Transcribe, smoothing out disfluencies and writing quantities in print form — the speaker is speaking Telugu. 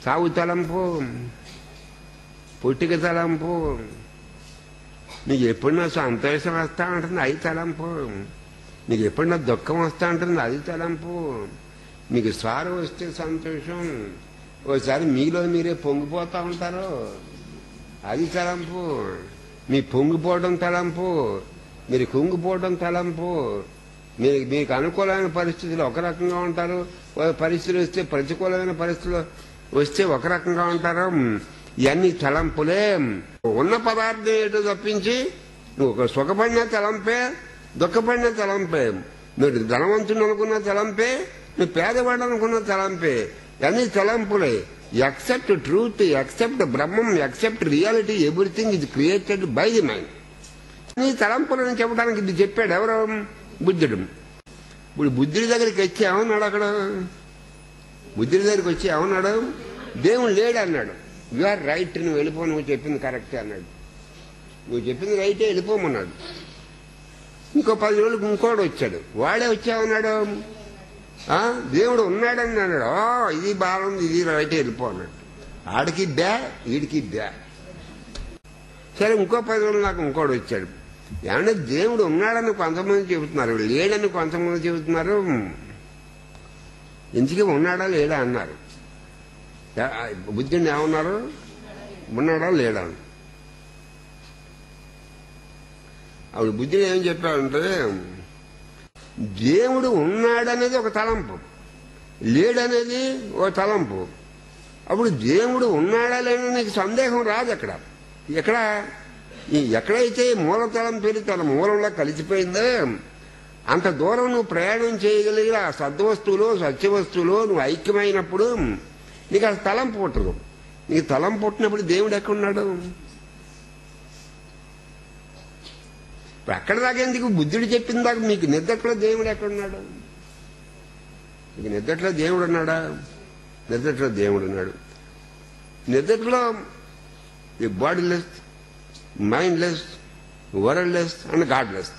సాగు తలంపు, పుట్టిక తలంపు, నీకు ఎప్పుడన్నా సంతోషం వస్తా ఉంటుంది అది తలంపు, నీకు ఎప్పుడన్నా దుఃఖం వస్తూ ఉంటుంది అది తలంపు, మీకు సారు వస్తే సంతోషం, ఒకసారి మీలో మీరే పొంగిపోతూ ఉంటారు అది తలంపు, మీ పొంగిపోవడం తలంపు, మీరు కుంగిపోవడం తలంపు, మీకు అనుకూలమైన పరిస్థితులు ఒక రకంగా ఉంటారు, పరిస్థితులు వస్తే ప్రతికూలమైన పరిస్థితులు వస్తే ఒక రకంగా ఉంటారు. ఇవన్నీ తలంపులే. ఉన్న పదార్థం ఏంటో తప్పించి నువ్వు ఒక సుఖపడిన తలంపే, దుఃఖపడిన తలంపే, నువ్వు ధనవంతుని అనుకున్న తలంపే, నువ్వు పేదవాడు అనుకున్న తలంపే, అన్ని తలంపులే. Except truth, except Brahman, except reality, everything is created by the mind. నీ తలంపులని చెప్పడానికి ఇది చెప్పాడు ఎవరు? బుద్ధుడు. ఇప్పుడు బుద్ధుడి దగ్గరికి వచ్చి ఏమన్నాడు? అక్కడ బుద్ధుడి దగ్గరికి వచ్చి ఏమన్నాడు? దేవుడు లేడు అన్నాడు. యు ఆర్ రైట్, నువ్వు వెళ్ళిపో, నువ్వు చెప్పింది కరెక్టే అన్నాడు. నువ్వు చెప్పింది రైటే, వెళ్ళిపోమన్నాడు. ఇంకో 10 రోజులకు ఇంకోడు వచ్చాడు. వాడే వచ్చామన్నాడు, దేవుడు ఉన్నాడని అన్నాడు. ఇది బాగుంది, ఇది రైటే, వెళ్ళిపో అన్నాడు. ఆడికి బ్యా, వీడికి బ్యా. సరే ఇంకో 10 రోజులు నాకు ఇంకోడు వచ్చాడు. ఏమన్నా దేవుడు ఉన్నాడని కొంతమంది చెబుతున్నారు, లేడని కొంతమంది చెబుతున్నారు. ఇంటికి ఉన్నాడా లేడా అన్నారు. బుద్ధుడిని ఏమన్నారు? ఉన్నాడా లేడా. అప్పుడు బుద్ధుడు ఏం చెప్పాడంటే, దేవుడు ఉన్నాడనేది ఒక తలంపు, లేడనేది ఒక తలంపు. అప్పుడు దేవుడు ఉన్నాడా లేదని నీకు సందేహం రాదు. ఎక్కడైతే మూలతలం పేరు తన మూలంలో కలిసిపోయిందో అంత దూరం నువ్వు ప్రయాణం చేయగలిగి ఆ సద్వస్తువులో సత్యవస్తువులో నువ్వు ఐక్యమైనప్పుడు నీకు ఆ తలం పుట్టదు. నీకు తలం పుట్టినప్పుడు దేవుడు ఎక్కడున్నాడు? ఇప్పుడు అక్కడ దాకా ఎందుకు? బుద్ధుడు చెప్పిన దాకా మీకు నిద్రలో దేవుడు ఎక్కడున్నాడు? మీకు నిద్రలో దేవుడు ఉన్నాడా? నిద్రలో దేవుడు ఉన్నాడు. నిద్రలో bodiless, mindless, worldless and godless.